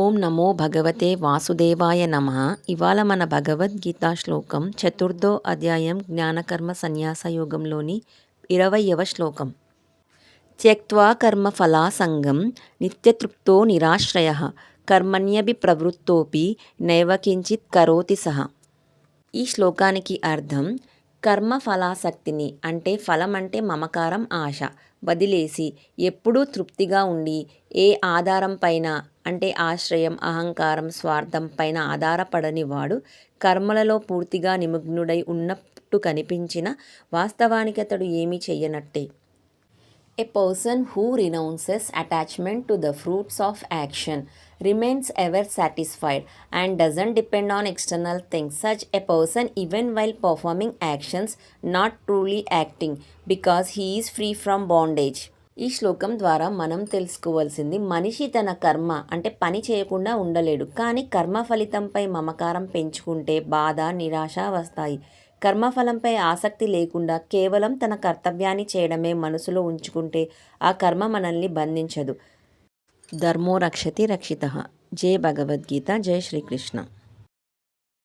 ఓం నమో భగవతే వాసుదేవాయ నమః. ఇవాళ మన భగవద్గీత శ్లోకం చతుర్థో అధ్యాయం జ్ఞానకర్మ సన్యాస యోగంలోని 20వ శ్లోకం. త్యక్త్వా కర్మఫలాసంగం నిత్యతృప్తో నిరాశ్రయః కర్మణ్యభిప్రవృత్తోపి నైవ కించిత్ కరోతి సహ. ఈ శ్లోకానికి అర్థం కర్మఫలాసక్తిని అంటే ఫలం అంటే మమకారం, ఆశ వదిలేసి ఎప్పుడూ తృప్తిగా ఉండి ఏ ఆధారం పైన అంటే ఆశ్రయం, అహంకారం, స్వార్థం పైన ఆధారపడని వాడు కర్మలలో పూర్తిగా నిమగ్నుడై ఉన్నట్టు కనిపించిన వాస్తవానికి అతడు ఏమీ చెయ్యనట్టే. A person who renounces attachment to the fruits of action remains ever satisfied and doesn't depend on external things. Such a person, even while performing actions, not truly acting because he is free from bondage. ఈ శ్లోకం ద్వారా మనం తెలుసుకోవాల్సింది, మనిషి తన కర్మ అంటే పని చేయకుండా ఉండలేడు. కానీ కర్మ ఫలితంపై మమకారం పెంచుకుంటే బాధ, నిరాశ వస్తాయి. కర్మఫలంపై ఆసక్తి లేకుండా కేవలం తన కర్తవ్యాన్ని చేయడమే మనసులో ఉంచుకుంటే ఆ కర్మ మనల్ని బంధించదు. ధర్మో రక్షతి రక్షితః. జై భగవద్గీత. జై శ్రీకృష్ణ.